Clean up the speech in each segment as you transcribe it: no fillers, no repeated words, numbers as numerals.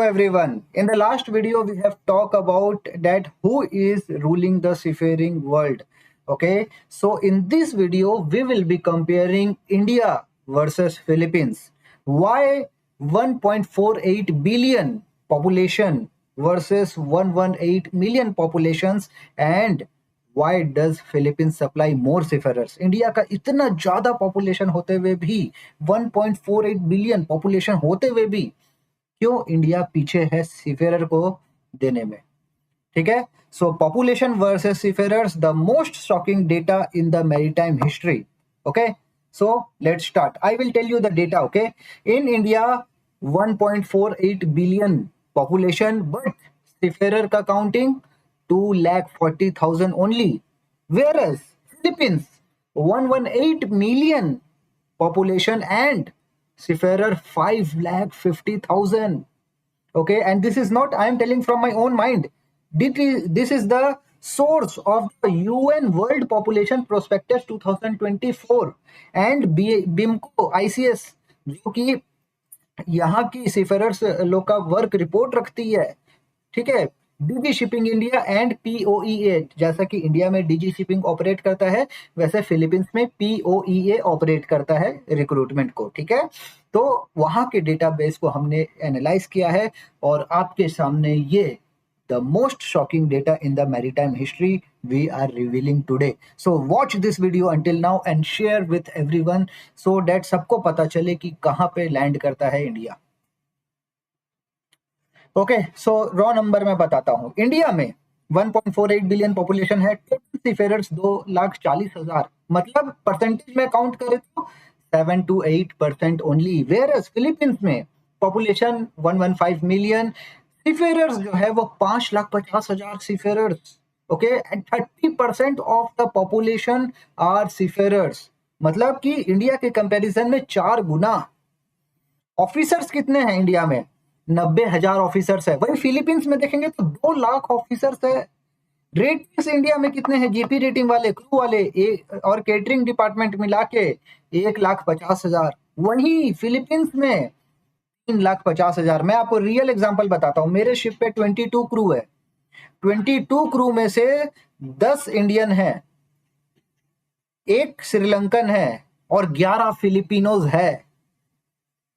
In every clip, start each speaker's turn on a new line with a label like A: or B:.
A: everyone. In the last video, we have talked about that who is ruling the seafaring world. Okay, so in this video, we will be comparing India versus Philippines. Why 1.48 billion population versus 118 million populations, and why does Philippines supply more seafarers? India का इतना ज्यादा population होते हुए भी 1.48 billion population होते हुए भी क्यों इंडिया पीछे है सीफेरर को देने में? ठीक है, so population versus seafarers, the most shocking data in the maritime history. Okay, so let's start. I will tell you the data. Okay, in India 1.48 billion population, but seafarer का counting 2,40,000 only, whereas Philippines 118 million population and seafarer 5,50,000. Okay, and this is not I am telling from my own mind. This is the source of the UN World Population Prospectus 2024 and BIMCO ICS, जो कि यहाँ की seafarers लोग का work report रखती है. ठीक है, डीजी शिपिंग इंडिया एंड पीओईए, जैसा कि इंडिया में डीजी शिपिंग ऑपरेट करता है वैसे फिलीपींस में पीओईए ऑपरेट करता है रिक्रूटमेंट को. ठीक है, तो वहां के डेटाबेस को हमने एनालाइज किया है और आपके सामने ये the most shocking data in the maritime history we are revealing today. So watch this video until now and share with everyone so that सबको पता चले कि कहाँ पे लैंड करता है India. Okay, so raw number मैं बताता हूं. इंडिया में 1.48 बिलियन पॉपुलेशन है, टोटल सीफेरर्स 2,40,000, मतलब परसेंटेज में काउंट करें तो 7 to 8% ओनली. वेयरएज फिलीपींस में पॉपुलेशन 115 मिलियन, सीफेरर्स जो है वो 5,50,000 seafarers. Okay, and 30% of the population are seafarers, मतलब कि इंडिया के कंपैरिजन में 4 गुना. ऑफिसर्स कितने हैं इंडिया में? 90,000 ऑफिसर्स है. वही फिलीपींस में देखेंगे तो 2 लाख ऑफिसर्स है. रेटिंग्स इंडिया में कितने हैं? जीपी रेटिंग वाले, क्रू वाले और केटरिंग डिपार्टमेंट मिला के 1,50,000. वही फिलीपींस में 3,50,000. मैं आपको रियल एग्जांपल बताता हूं. मेरे शिप पे 22 क्रू है. 22 क्रू में से 10 इंडियन है, 1 श्रीलंकन है और 11 फिलिपिनोज है.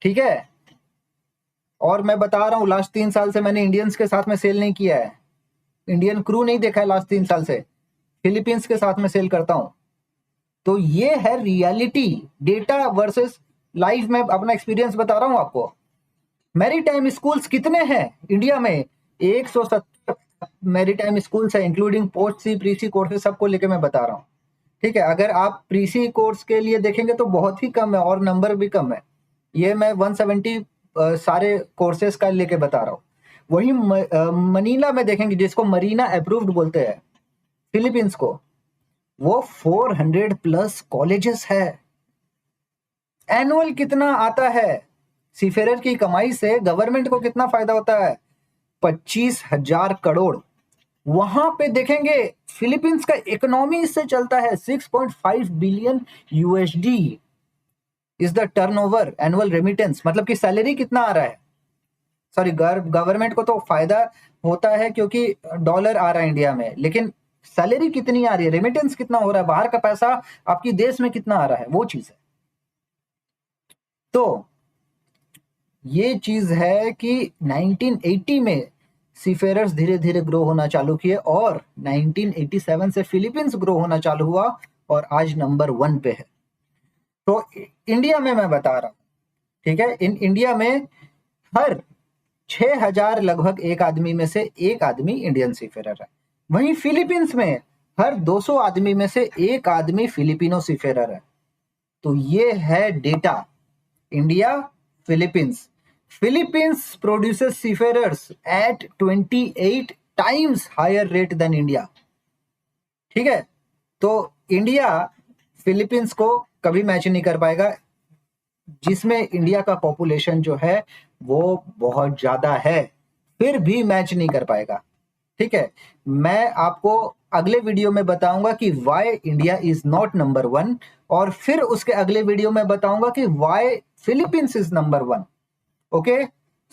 A: ठीक है, और मैं बता रहा हूं लास्ट 3 साल से मैंने इंडियंस के साथ में सेल नहीं किया है, इंडियन क्रू नहीं देखा है लास्ट 3 साल से. फिलीपींस के साथ में सेल करता हूं. तो ये है रियलिटी. डेटा वर्सेस लाइफ में अपना एक्सपीरियंस बता रहा हूं आपको. मैरीटाइम स्कूल्स कितने हैं इंडिया में? 170 मैरीटाइम स्कूल्स है, इंक्लूडिंग पोस्ट सी, प्री सी कोर्सेज सबको लेके मैं बता रहा हूं. ठीक है, अगर आप प्री सी कोर्स के लिए देखेंगे तो बहुत ही कम है और नंबर भी कम है. ये मैं 170 सारे कोर्सेज का लेके बता रहा हूँ. वही मनीला में देखेंगे, जिसको मरीना अप्रूव्ड बोलते हैं फिलीपींस को, वो 400 प्लस कॉलेजेस है. एनुअल कितना आता है? सीफेरर की कमाई से गवर्नमेंट को कितना फायदा होता है? 25,000 करोड़. वहां पे देखेंगे फिलीपींस का इकोनॉमी इससे चलता है. 6.5 billion USD is the turnover annual remittance, मतलब कि सैलरी कितना आ रहा है. सॉरी, गवर्नमेंट को तो फायदा होता है क्योंकि डॉलर आ रहा है इंडिया में, लेकिन सैलरी कितनी आ रही है, रेमिटेंस कितना हो रहा है, बाहर का पैसा आपकी देश में कितना आ रहा है, वो चीज है. तो ये चीज है कि 1980 में सीफेरर्स धीरे धीरे ग्रो होना चालू किए और 1987 से फिलीपींस ग्रो होना चालू हुआ और आज नंबर 1 पे है. तो इंडिया में मैं बता रहा हूं. ठीक है, इन इंडिया में हर 6,000 लगभग एक आदमी में से एक आदमी इंडियन सीफेरर है. वहीं फिलीपींस में हर 200 आदमी में से एक आदमी फिलिपिनो सीफेरर है. तो ये है data. India, Philippines. Philippines produces seafarers at 28 times higher rate than India. ठीक है, तो इंडिया फिलीपींस को कभी मैच नहीं कर पाएगा, जिसमें इंडिया का पॉपुलेशन जो है वो बहुत ज्यादा है, फिर भी मैच नहीं कर पाएगा. ठीक है, मैं आपको अगले वीडियो में बताऊंगा कि why India is not number 1, और फिर उसके अगले वीडियो में बताऊंगा कि why Philippines is number 1. Okay,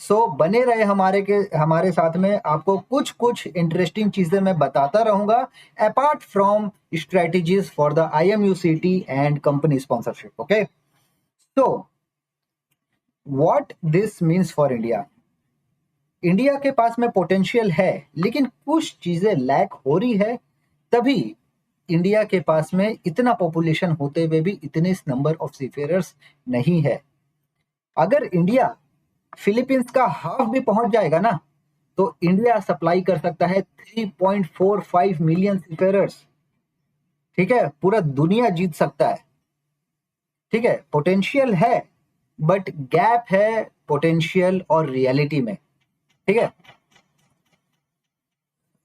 A: so बने रहे हमारे साथ में, आपको कुछ कुछ इंटरेस्टिंग चीजें मैं बताता रहूंगा apart from strategies for the IMUCT and company sponsorship. Okay, so what this means for India. India के पास में पोटेंशियल है, लेकिन कुछ चीजें लैक हो रही है, तभी इंडिया के पास में इतना पॉपुलेशन होते हुए भी इतने नंबर ऑफ सीफेयरर्स नहीं है। अगर इंडिया फिलीपींस का हाफ भी पहुंच जाएगा ना, तो इंडिया सप्लाई कर सकता है 3.45 मिलियन सीफेयरर्स। ठीक है, पूरा दुनिया जीत सकता है। ठीक है, पोटेंशियल है, बट गैप है पोटेंशियल और रियलिटी में। ठीक है,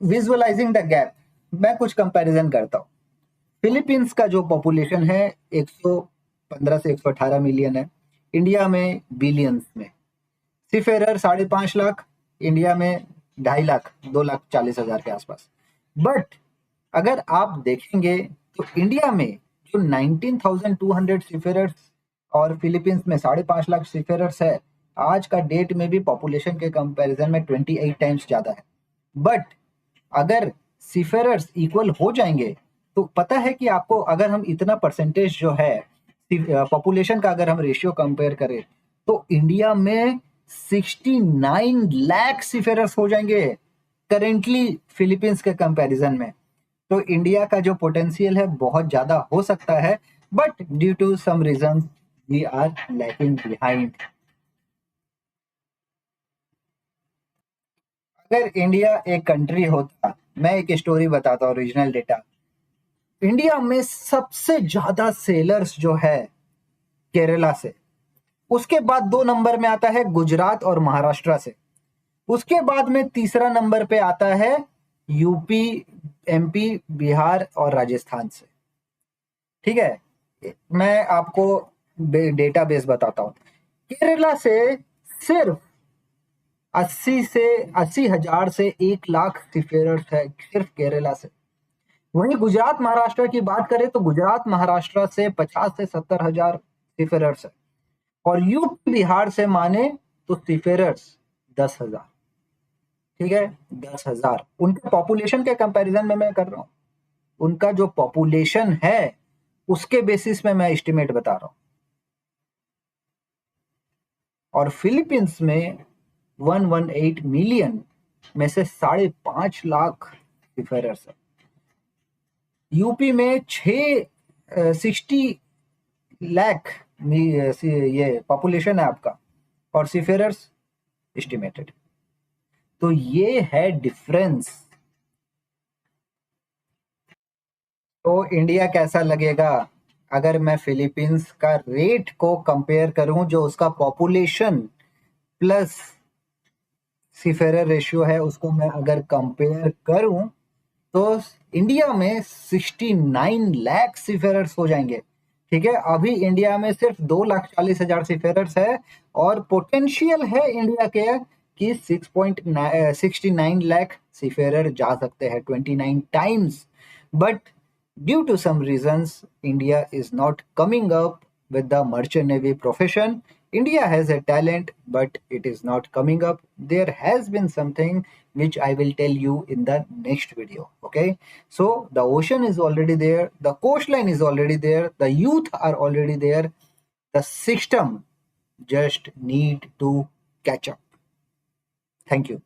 A: विजुअलाइजिंग द गैप, मैं कुछ कंपैरिजन करता हूँ। फिलीपींस का जो पॉपुलेशन है 115 से 118 मिलियन है, इंडिया में बिलियंस में। सीफेरर 5.5 लाख, इंडिया में 2.5 लाख, 2,40,000 के आसपास। बट अगर आप देखेंगे तो इंडिया में जो 19,200 सीफेरर्स और फिलीपींस में 5.5 लाख सीफेरर्स है, आज का डेट में भी पॉपुलेशन के कंपैरिजन में 28 टाइम्स ज्यादा है। बट अगर सीफेरर्स इक्वल हो जाएंगे, तो पता है कि आपको, अगर हम इतना परसेंटेज जो है पॉपुलेशन का अगर हम रेशियो कंपेयर करें, तो इंडिया में 69 लाख सीफेरर्स हो जाएंगे करेंटली फिलीपींस के कंपैरिजन में। तो इंडिया का जो पोटेंशियल है बहुत ज्यादा हो सकता है, but due to some reason we are lagging behind. अगर इंडिया एक कंट्री होता, मैं एक स्टोरी बताता हूँ, रीजनल डेटा। इंडिया में सबसे ज्यादा सेलर्स जो है केरला से, उसके बाद 2 नंबर में आता है गुजरात और महाराष्ट्र से, उसके बाद में तीसरा नंबर पे आता है यूपी, MP, बिहार और राजस्थान से। ठीक है, मैं आपको डेटाबेस बताता हूं। केरला से सिर्फ 80,000 से 1 लाख सीफेरर्स है सिर्फ केरला से। वहीं गुजरात महाराष्ट्र की बात करें तो गुजरात महाराष्ट्र से 50 से 70,000 सीफेरर्स है, और यूपी बिहार से माने तो सीफेरर्स 10,000। ठीक है, 10,000 उनके पॉपुलेशन के कंपैरिजन में मैं कर रहा हूं। उनका जो पॉपुलेशन है उसके बेसिस में मैं एस्टिमेट बता रहा हूं। और फिलीपींस में 118 मिलियन में से 5.5 लाख सीफेरर्स है। यूपी में 60 लाख ये पॉपुलेशन है आपका, और सीफेरर्स एस्टिमेटेड। तो ये है डिफरेंस। तो इंडिया कैसा लगेगा अगर मैं फिलीपींस का रेट को कंपेयर करूं, जो उसका पॉपुलेशन प्लस सीफेरर रेशियो है उसको मैं अगर कंपेयर करूं, तो इंडिया में 69 लाख सीफेरर्स हो जाएंगे। ठीक है, अभी इंडिया में सिर्फ 2,40,000 सीफेरर्स है, और पोटेंशियल है इंडिया के कि 6.69 लाख सीफेरर जा सकते हैं, 29 times. But due to some reasons India is not coming up with the merchant navy profession. India has a talent, but it is not coming up. There has been something which I will tell you in the next video. Okay, so the ocean is already there, the coastline is already there, the youth are already there. The system just need to catch up. Thank you.